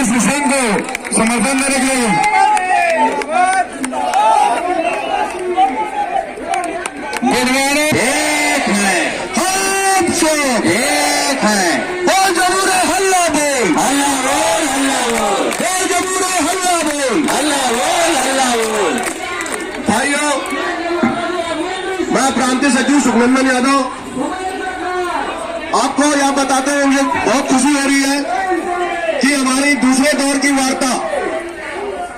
दनिश हुसैन को समर्थन देने के लिए एक है, हम सब एक है। बोल जरूर हल्ला बोल, हल्ला बोल, हल्ला बोल, बोल जरूर हल्ला बोल, हल्ला बोल, हल्ला बोल। भाइयों, मैं प्रांतीय सचिव सुखनंदन यादव आपको यह बताते हुए मुझे बहुत खुशी हो रही है कि हमारी दूसरे दौर की वार्ता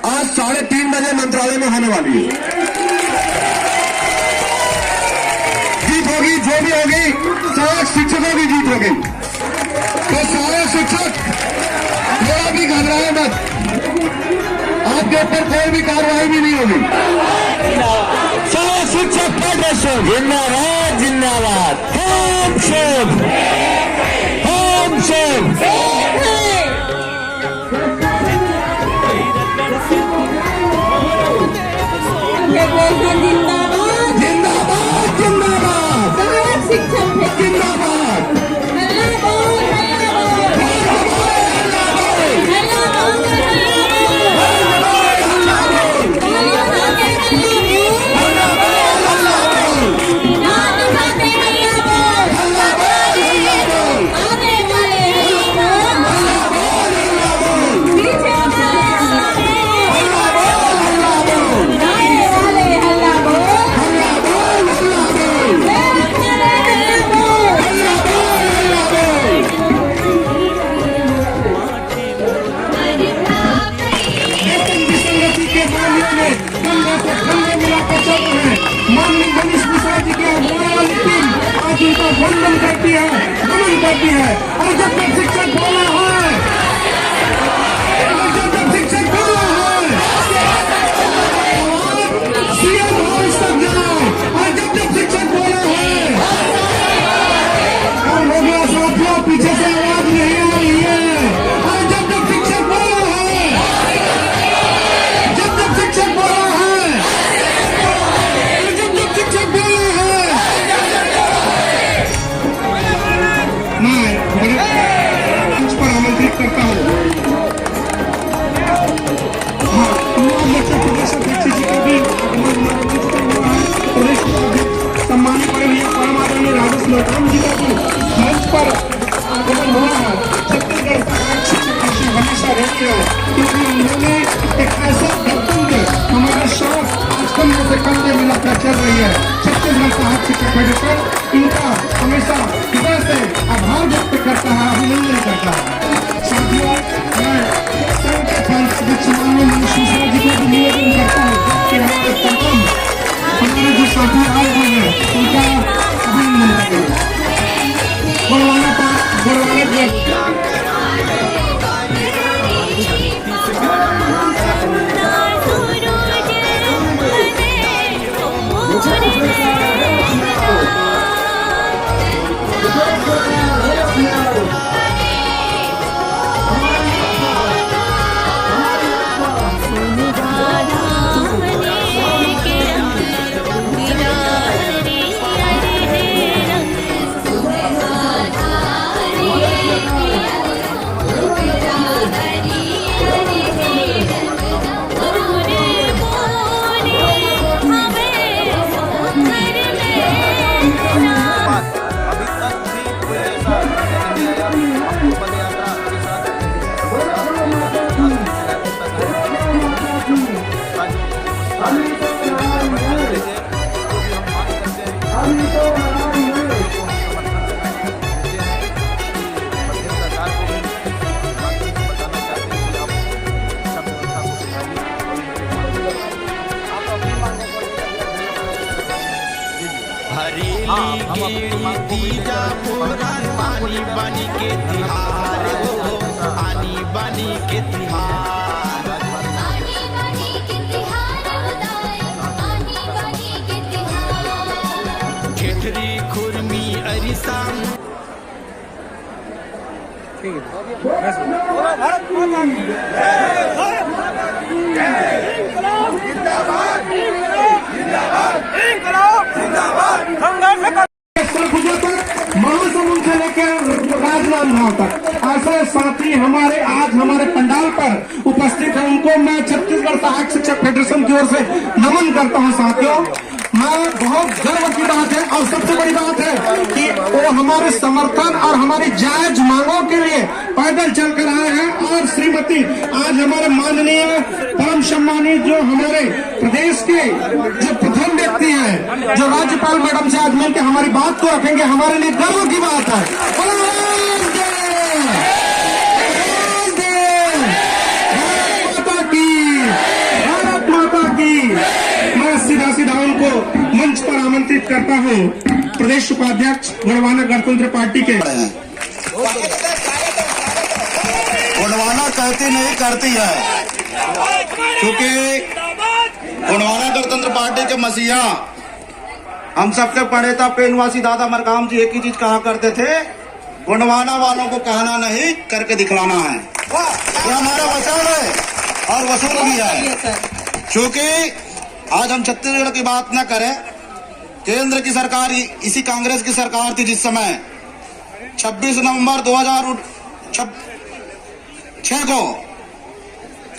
आज 3:30 बजे मंत्रालय में होने वाली है। जीत होगी, जो भी होगी, सारे शिक्षकों की जीत होगी। तो सारे शिक्षक थोड़ा भी घबराए मत, आपके ऊपर कोई भी कार्रवाई भी नहीं होगी। सारे शिक्षक फेडरेशन जिंदाबाद, जिंदाबाद। हम सब, हम सब जिंदाबाद, जिंदाबाद, जिंदाबाद, सहायक शिक्षक जिंदाबाद, हल्ला बोल, हल्ला बोल, हल्ला बोल, वंदन करती है, नमन करती है। और जब तक शिक्षक बोला है, जब तक शिक्षक बोला है, सीएम हाउस तक जाए। और जब तक शिक्षक बोला है, और हो गया साथियों, पीछे से आवाज नहीं आ रही है। और जब तक शिक्षक बोला है, जब तक शिक्षक बोला है, जब तक शिक्षक बोला है, मैं मंच पर आमंत्रित करता हूँ प्रदेश अध्यक्ष जी का भी प्रदेश अध्यक्ष सम्मानित परम आदरणीय राजेश लोटाम जी का भी मंच पर आगमन हुआ है। छत्तीसगढ़ सरकार हमेशा रहती है, क्योंकि उन्होंने एक ऐसा कर्तव्य हमारा शौक आज कम से कम में मिलाकर चल रही है। छत्तीसगढ़ सहायक शिक्षक फेडरेशन इनका हमेशा हृदय से आभार व्यक्त करता है, अभिनंदन करता है। साथियों, मैं संघ के अध्यक्ष माननीय मनीष मिश्रा जी को भी निवेदन करता हूँ कि हमारे संगठन हमारे जो साथी आए हुए हैं उनका अभिनंदन करें। तीजा पुरान पानी बनी के तिहार हो, आनी बनी के तिहार, आनी बनी के तिहार उदाय, आनी बनी के तिहार। खेतरी खुरमी अरिसा महासमुंद से लेकर राजनांदगांव तक ऐसे साथी हमारे आज हमारे पंडाल स्थल पर उपस्थित है उनको मैं छत्तीसगढ़ सहायक शिक्षक फेडरेशन की ओर से नमन करता हूं। साथियों, मैं बहुत गर्व की बात है और सबसे बड़ी बात है कि वो हमारे समर्थन और हमारी जायज मांगों के लिए पैदल चलकर आए हैं। और श्रीमती आज हमारे माननीय परम सम्मानित जो हमारे प्रदेश के जो प्रथम व्यक्ति हैं, जो राज्यपाल मैडम से आज मिलकर हमारी बात को रखेंगे, हमारे लिए गर्व की बात है। भारत माता की। मैं सीधा उनको मंच पर आमंत्रित करता हूं। प्रदेश उपाध्यक्ष गोंडवाना गणतंत्र पार्टी के गोंडवाना कहती नहीं करती है, क्योंकि गोंडवाना गणतंत्र पार्टी के मसीहा हम सबके पढ़े था पेनवासी दादा मरकाम जी एक ही चीज कहा करते थे, गोंडवाना वालों को कहना नहीं करके दिखलाना है। ये हमारा वचन है और वसूल भी है। क्योंकि आज हम छत्तीसगढ़ की बात न करें, केंद्र की सरकार इसी कांग्रेस की सरकार थी जिस समय 26 नवंबर 2006 को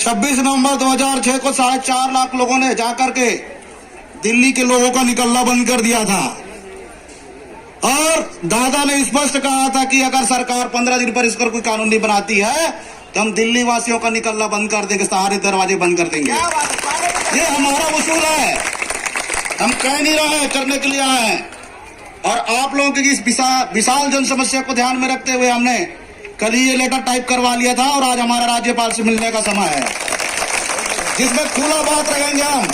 4.5 लाख लोगों ने जाकर के दिल्ली के लोगों का निकलना बंद कर दिया था। और दादा ने स्पष्ट कहा था कि अगर सरकार 15 दिन पर इस पर कोई कानून नहीं बनाती है तो हम दिल्ली वासियों का निकलना बंद कर देंगे, सारे दरवाजे बंद कर देंगे। ये हमारा उसूल है, हम कह नहीं रहे हैं, करने के लिए आए हैं। और आप लोगों की इस विशाल जन समस्या को ध्यान में रखते हुए हमने कल ही ये लेटर टाइप करवा लिया था और आज हमारा राज्यपाल से मिलने का समय है, जिसमें खुला बात रखेंगे। हम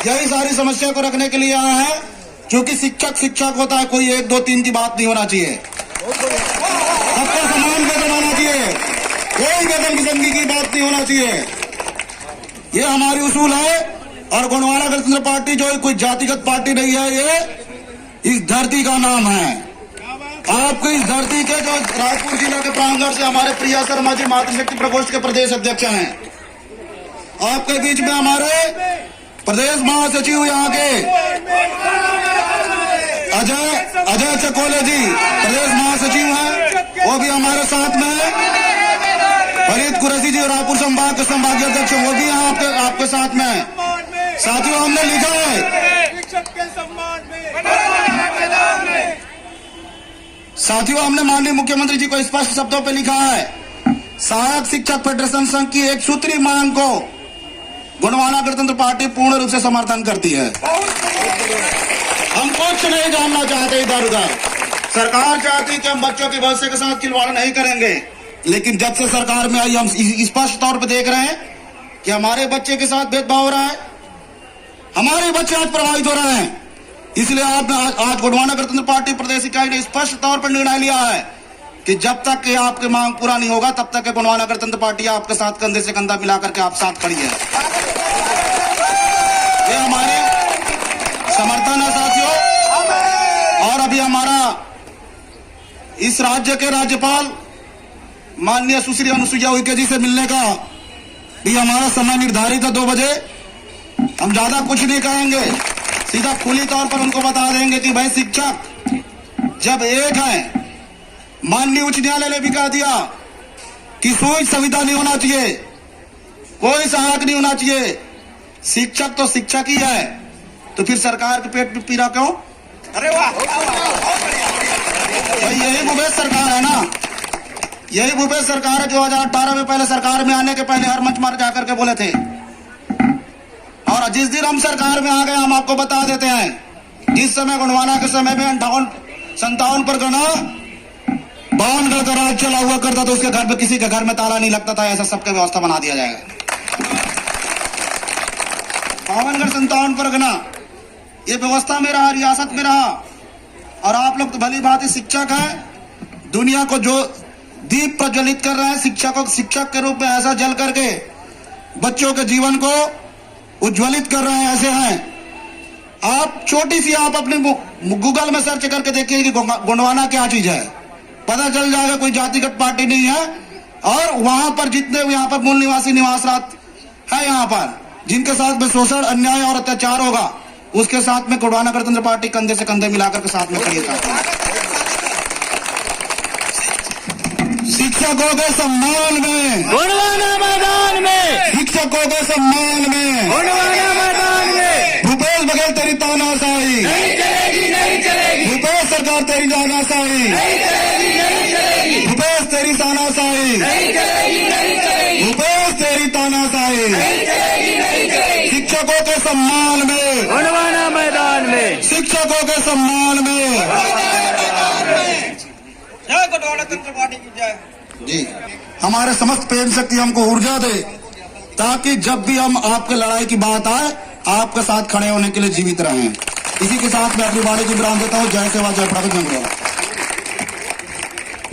यही सारी समस्या को रखने के लिए आए हैं, क्योंकि शिक्षक होता है, कोई 1 2 3 की बात नहीं होना चाहिए, सबका समान वेतन होना चाहिए, कोई वेतन किस्म की बात नहीं होना चाहिए। ये हमारी उसूल है। और गोंडवाना गणतंत्र पार्टी जो कोई जातिगत पार्टी नहीं है, ये इस धरती का नाम है। आपको इस धरती के जो रायपुर जिला के प्रांगण से हमारे प्रिया शर्मा जी मातृशक्ति प्रकोष्ठ के प्रदेश अध्यक्ष हैं, आपके बीच में हमारे प्रदेश महासचिव यहाँ के अजय चकोले जी प्रदेश महासचिव हैं, वो भी हमारे साथ में है। फरीद कुरैशी जी रायपुर संभाग के संभागीय अध्यक्ष, वो भी यहाँ आपके साथ में है। साथियों, हमने लिखा है, साथियों हमने माननीय मुख्यमंत्री जी को स्पष्ट शब्दों पे लिखा है, सहायक शिक्षक फेडरेशन संघ की एक सूत्री मांग को गोंडवाना गणतंत्र पार्टी पूर्ण रूप से समर्थन करती है। हम कुछ नहीं जानना चाहते इधर उधर। सरकार चाहती कि हम बच्चों के भविष्य के साथ खिलवाड़ नहीं करेंगे, लेकिन जब से सरकार में आई हम स्पष्ट तौर पर देख रहे हैं कि हमारे बच्चे के साथ भेदभाव हो रहा है, हमारे बच्चे आज प्रभावित हो रहे हैं। इसलिए आज गोंडवाना गणतंत्र पार्टी प्रदेश इकाई ने स्पष्ट तौर पर निर्णय लिया है कि जब तक कि आपकी मांग पूरा नहीं होगा तब तक गोंडवाना गणतंत्र पार्टी आपके साथ कंधे से कंधा मिलाकर के आप साथ खड़ी है। ये हमारे समर्थन है साथियों। और अभी हमारा इस राज्य के राज्यपाल माननीय सुश्री अनुसुईया उइके जी से मिलने का भी हमारा समय निर्धारित है 2 बजे। हम ज्यादा कुछ नहीं कहेंगे, सीधा खुली तौर पर उनको बता देंगे कि भाई शिक्षक जब एक है, माननीय उच्च न्यायालय ने भी कह दिया कि कोई संविदा नहीं होना चाहिए, कोई सहायक नहीं होना चाहिए, शिक्षक तो शिक्षक ही है, तो फिर सरकार के पेट पे पीड़ा क्यों? अरे वाह, यही भूपेश सरकार है ना, यही भूपेश सरकार है जो 2018 में पहले सरकार में आने के पहले हर मंच मार जाकर के बोले थे। और जिस दिन हम सरकार में आ गए, हम आपको बता देते हैं, जिस समय गोंडवाना के समय में 58-57 परगना बावनगढ़ का राज चला हुआ करता था, उसके घर में किसी के घर में ताला नहीं लगता था, ऐसा सबका व्यवस्था बना दिया जाएगा। बावनगढ़ 57 परगना ये व्यवस्था में रहा, रियासत में रहा। और आप लोग तो भली भांति शिक्षक हैं, दुनिया को जो दीप प्रज्वलित कर रहे हैं, शिक्षक के रूप में ऐसा जल करके बच्चों के जीवन को उज्ज्वलित कर रहे हैं, ऐसे हैं। आप छोटी सी आप अपने गूगल में सर्च करके देखिए कि गोंडवाना क्या चीज है, पता चल जाएगा कोई जातिगत पार्टी नहीं है। और वहां पर जितने यहाँ पर मूल निवासी निवासरत है, यहाँ पर जिनके साथ में शोषण, अन्याय और अत्याचार होगा, उसके साथ में गोंडवाना गणतंत्र पार्टी कंधे से कंधे मिलाकर के साथ में खड़ी है। शिक्षकों के सम्मान में गोंडवाना सम्मान में, गोंडवाना मैदान में भूपेश बघेल तेरी तानाशाही, नहीं चलेगी, नहीं चलेगी, भूपेश सरकार तेरी तानाशाही, नहीं चलेगी, नहीं चलेगी, भूपेश तेरी तानाशाही, नहीं चलेगी, नहीं चलेगी, भूपेश तेरी तानाशाही, नहीं चलेगी, नहीं चलेगी, शिक्षकों के सम्मान में, गोंडवाना मैदान में शिक्षकों के सम्मान में। जी, हमारे समस्त प्रेम शक्ति हमको ऊर्जा दे, ताकि जब भी हम आपके लड़ाई की बात आए, आपके साथ खड़े होने के लिए जीवित रहें। इसी के साथ मैं अपनी वाणी को विराम देता हूँ। जय सेवा, जय प्रभु।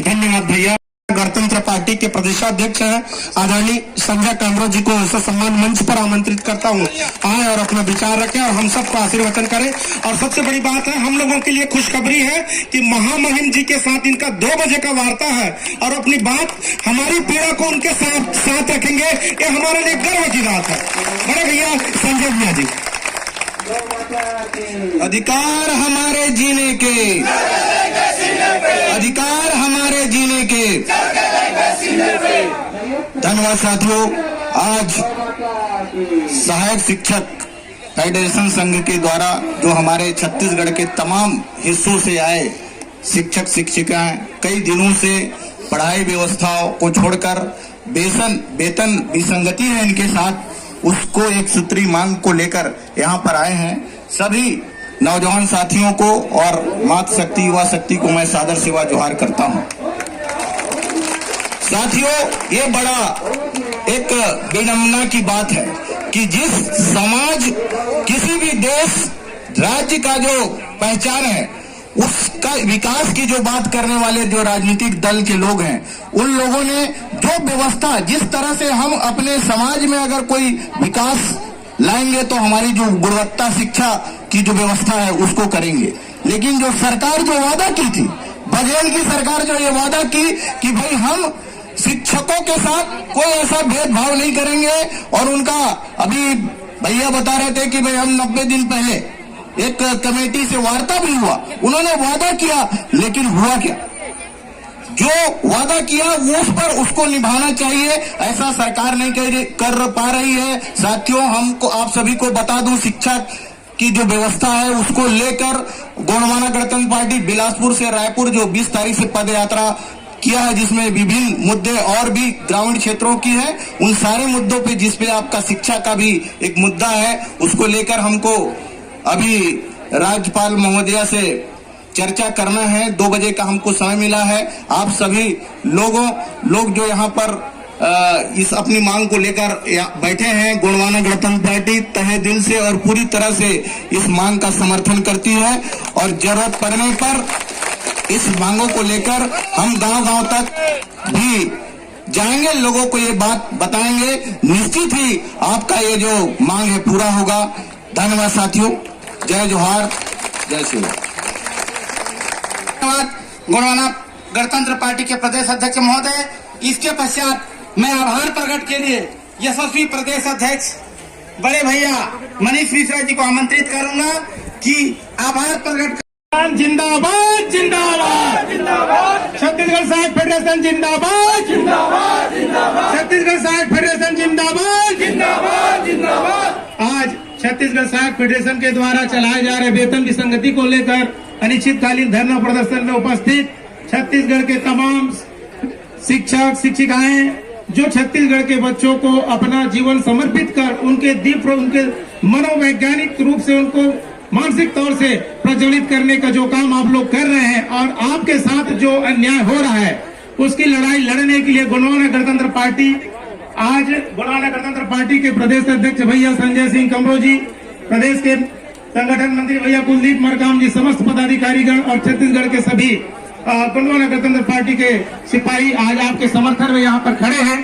धन्यवाद भैया। गणतंत्र पार्टी के प्रदेशाध्यक्ष हैं आदरणीय संजय कामरा जी को ऐसा सम्मान मंच पर आमंत्रित करता हूं, आए और अपना विचार रखें और हम सबको आशीर्वचन करें। और सबसे बड़ी बात है, हम लोगों के लिए खुशखबरी है कि महामहिम जी के साथ इनका 2 बजे का वार्ता है और अपनी बात, हमारी पीड़ा को उनके साथ रखेंगे। ये हमारे लिए गर्व की बात है। बड़े भैया संजय भैया जी। अधिकार हमारे जीने के, अधिकार हमारे जीने के। धन्यवाद साथियों। आज सहायक शिक्षक फेडरेशन संघ के द्वारा जो हमारे छत्तीसगढ़ के तमाम हिस्सों से आए शिक्षक शिक्षिकाएं कई दिनों से पढ़ाई व्यवस्थाओं को छोड़कर वेतन विसंगति है इनके साथ, उसको एक सूत्री मांग को लेकर यहाँ पर आए हैं। सभी नौजवान साथियों को और मातृ शक्ति युवा शक्ति को मैं सादर सेवा जोहार करता हूँ। साथियों, ये बड़ा एक विडंबना की बात है कि जिस समाज, किसी भी देश राज्य का जो पहचान है, उसका विकास की जो बात करने वाले जो राजनीतिक दल के लोग हैं, उन लोगों ने जो व्यवस्था, जिस तरह से हम अपने समाज में अगर कोई विकास लाएंगे तो हमारी जो गुणवत्ता शिक्षा की जो व्यवस्था है उसको करेंगे। लेकिन जो सरकार जो वादा की थी, बघेल की सरकार जो ये वादा की कि भाई हम शिक्षकों के साथ कोई ऐसा भेदभाव नहीं करेंगे, और उनका अभी भैया बता रहे थे कि भाई हम 90 दिन पहले एक कमेटी से वार्ता भी हुआ, उन्होंने वादा किया, लेकिन हुआ क्या? जो वादा किया वो उस पर उसको निभाना चाहिए, ऐसा सरकार नहीं कर पा रही है। साथियों, हमको आप सभी को बता दूं, शिक्षा की जो व्यवस्था है उसको लेकर गोंडवाना गणतंत्र पार्टी बिलासपुर से रायपुर जो 20 तारीख से पद यात्रा किया है, जिसमें विभिन्न मुद्दे और भी ग्रामीण क्षेत्रों की है, उन सारे मुद्दों पे जिसपे आपका शिक्षा का भी एक मुद्दा है, उसको लेकर हमको अभी राज्यपाल महोदया से चर्चा करना है। 2 बजे का हमको समय मिला है। आप सभी लोग जो यहाँ पर इस अपनी मांग को लेकर बैठे हैं, गोंडवाना गणतंत्र पार्टी तहे दिल से और पूरी तरह से इस मांग का समर्थन करती है, और जरूरत पड़ने पर इस मांगों को लेकर हम गांव-गांव तक भी जाएंगे, लोगों को ये बात बताएंगे। निश्चित ही आपका ये जो मांग है पूरा होगा। धन्यवाद साथियों। जय जोहार, जय श्री राम। धन्यवाद गोंडवाना गणतंत्र पार्टी के प्रदेश अध्यक्ष महोदय। इसके पश्चात मैं आभार प्रकट के लिए यशस्वी प्रदेश अध्यक्ष बड़े भैया मनीष मिश्रा जी को आमंत्रित करूंगा कि आभार प्रकट। जिंदाबाद जिंदाबाद जिंदाबाद, छत्तीसगढ़ सहायक फेडरेशन जिंदाबाद जिंदाबाद जिंदाबाद, छत्तीसगढ़ सहायक फेडरेशन जिंदाबाद जिंदाबाद जिंदाबाद। आज छत्तीसगढ़ सहायक फेडरेशन के द्वारा चलाए जा रहे वेतन विसंगति को लेकर अनिश्चितकालीन धरना प्रदर्शन में उपस्थित छत्तीसगढ़ के तमाम शिक्षक शिक्षिकाएं, जो छत्तीसगढ़ के बच्चों को अपना जीवन समर्पित कर उनके मनोवैज्ञानिक रूप से उनको मानसिक तौर से प्रज्वलित करने का जो काम आप लोग कर रहे हैं, और आपके साथ जो अन्याय हो रहा है उसकी लड़ाई लड़ने के लिए गोंडवाना गणतंत्र पार्टी, आज गोंडवाना गणतंत्र पार्टी के प्रदेश अध्यक्ष भैया संजय सिंह कमरो जी, प्रदेश के संगठन मंत्री भैया कुलदीप मरकाम जी, समस्त पदाधिकारीगण और छत्तीसगढ़ के सभी गोंडवाना गणतंत्र पार्टी के सिपाही आज आपके समर्थन में यहाँ पर खड़े हैं।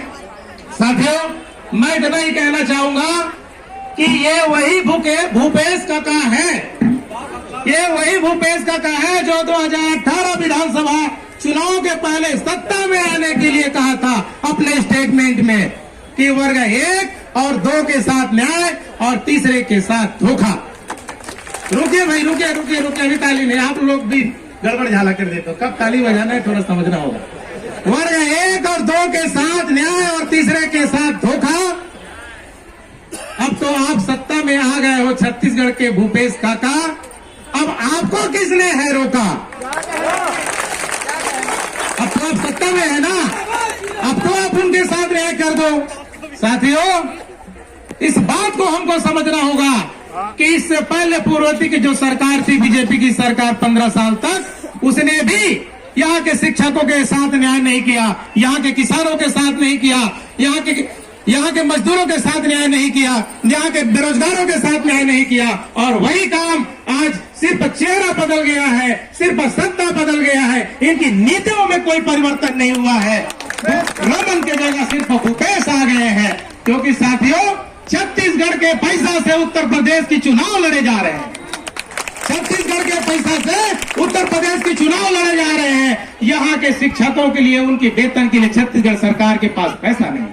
साथियों, मैं इतना ही कहना चाहूंगा कि ये वही भूपेश काका है, ये वही भूपेश काका है जो 2018 विधानसभा चुनाव के पहले सत्ता में आने के लिए कहा था अपने स्टेटमेंट में कि वर्ग 1 और 2 के साथ न्याय और तीसरे के साथ धोखा। रुकिए भाई, रुकिए, अभी ताली नहीं, आप लोग भी गड़बड़ झाला कर देते हो, कब ताली बजाना है थोड़ा समझना होगा। वर्ग 1 और 2 के साथ न्याय और तीसरे के साथ धोखा। तो आप सत्ता में आ गए हो छत्तीसगढ़ के भूपेश काका, अब आपको किसने है रोका? अब तो आप सत्ता में है ना, अब तो आप उनके साथ न्याय कर दो। साथियों, इस बात को हमको समझना होगा कि इससे पहले पूर्ववर्ती की जो सरकार थी, बीजेपी की सरकार 15 साल तक, उसने भी यहाँ के शिक्षकों के साथ न्याय नहीं किया, यहाँ के किसानों के साथ नहीं किया, यहाँ के मजदूरों के साथ न्याय नहीं किया, यहाँ के बेरोजगारों के साथ न्याय नहीं किया। और वही काम आज सिर्फ चेहरा बदल गया है, सिर्फ सत्ता बदल गया है, इनकी नीतियों में कोई परिवर्तन नहीं हुआ है। रमन के जगह सिर्फ भूपेश आ गए हैं, क्योंकि साथियों छत्तीसगढ़ के पैसा से उत्तर प्रदेश की चुनाव लड़े जा रहे हैं। छत्तीसगढ़ के पैसा से उत्तर प्रदेश की चुनाव लड़े जा रहे हैं। यहाँ के शिक्षकों के लिए, उनके वेतन के लिए छत्तीसगढ़ सरकार के पास पैसा नहीं।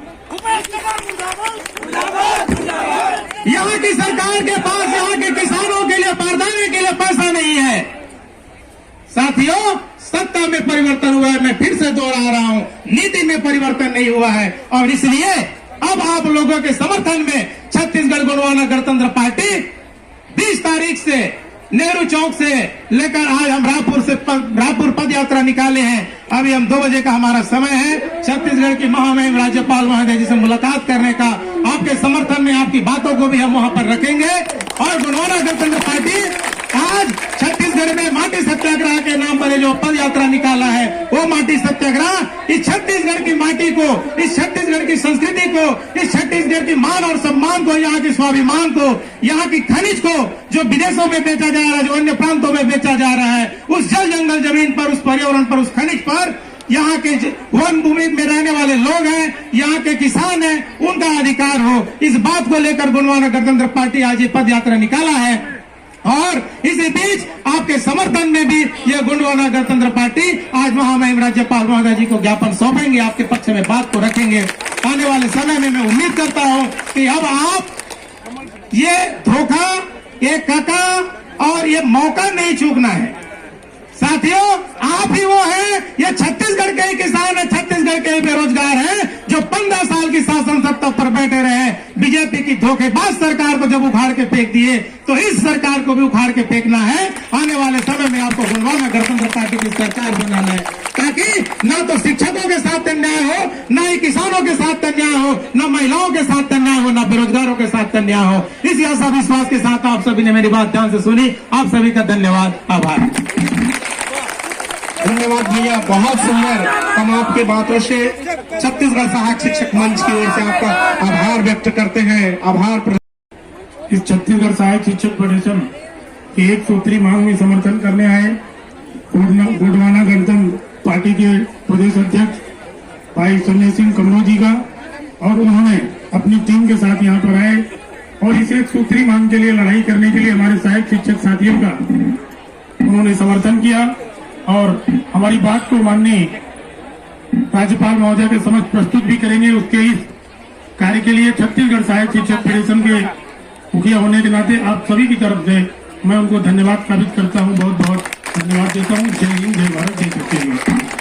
यहाँ की सरकार के पास यहाँ के किसानों के लिए बारदाने के लिए पैसा नहीं है। साथियों, सत्ता में परिवर्तन हुआ है, मैं फिर से दोहरा रहा हूँ, नीति में परिवर्तन नहीं हुआ है। और इसलिए अब आप लोगों के समर्थन में छत्तीसगढ़ गोंडवाना गणतंत्र पार्टी 20 तारीख से नेहरू चौक से लेकर आज हम रायपुर पद यात्रा निकाले हैं। अभी हम 2 बजे का हमारा समय है। छत्तीसगढ़ की महामहिम राज्यपाल महोदय जी से मुलाकात करने का, आपके समर्थन में आपकी बातों को भी हम वहां पर रखेंगे। और गोंडवाना गणतंत्र पार्टी आज छत्तीसगढ़ में माटी सत्याग्रह के नाम पर जो पद यात्रा निकाला है, वो माटी सत्याग्रह इस छत्तीसगढ़ की माटी को, इस छत्तीसगढ़ की संस्कृति को, इस छत्तीसगढ़ की मान और सम्मान को, यहाँ के स्वाभिमान को, यहाँ की खनिज को जो विदेशों में बेचा जा रहा है, जो अन्य प्रांतों में बेचा जा रहा है, उस जल जंगल जमीन पर, उस पर्यावरण पर, उस खनिज पर यहाँ के वन भूमि में रहने वाले लोग हैं, यहाँ के किसान हैं, उनका अधिकार हो। इस बात को लेकर गोंडवाना गणतंत्र पार्टी आज ये पद यात्रा निकाला है। और इसी बीच आपके समर्थन में भी यह गोंडवाना गणतंत्र पार्टी आज महामहिम राज्यपाल महोदय जी को ज्ञापन सौंपेंगे, आपके पक्ष में बात को रखेंगे। आने वाले समय में मैं उम्मीद करता हूं कि अब आप ये धोखा, ये काका और ये मौका नहीं चूकना है। साथियों, आप ही वो हैं, ये छत्तीसगढ़ के ही किसान है, छत्तीसगढ़ के ही बेरोजगार हैं, जो 15 साल की शासन सत्ता पर बैठे रहे। बीजेपी की धोखेबाज सरकार को जब उखाड़ के फेंक दिए, तो इस सरकार को भी उखाड़ के फेंकना है। आने वाले समय में आपको गोंडवाना गणतंत्र पार्टी की सरकार बनाना है, ताकि न तो शिक्षकों के साथ अन्याय हो, न ही किसानों के साथ अन्याय हो, न महिलाओं के साथ अन्याय हो, न बेरोजगारों के साथ अन्याय हो। इसी आशा विश्वास के साथ आप सभी ने मेरी बात ध्यान से सुनी। आप सभी का धन्यवाद, आभार। धन्यवाद भैया, बहुत सुंदर। हम आपके बातों से छत्तीसगढ़ सहायक शिक्षक मंच की ओर से आपका आभार व्यक्त करते हैं। आभार। इस छत्तीसगढ़ सहायक शिक्षक फेडरेशन की 1 सूत्री मांग में समर्थन करने आए गोंडवाना गणतंत्र पार्टी के प्रदेश अध्यक्ष भाई संजय सिंह कमरो जी का, और उन्होंने अपनी टीम के साथ यहाँ पर आए और इस 1 सूत्री मांग के लिए लड़ाई करने के लिए हमारे सहायक शिक्षक साथियों का उन्होंने समर्थन किया। और हमारी बात को माननीय राज्यपाल महोदय के समक्ष प्रस्तुत भी करेंगे। उसके इस कार्य के लिए छत्तीसगढ़ सहायक शिक्षक फेडरेशन के मुखिया होने के नाते आप सभी की तरफ से मैं उनको धन्यवाद साबित करता हूं, बहुत बहुत धन्यवाद देता हूं। जय हिंद, जय भारत, जय छत्तीसगढ़।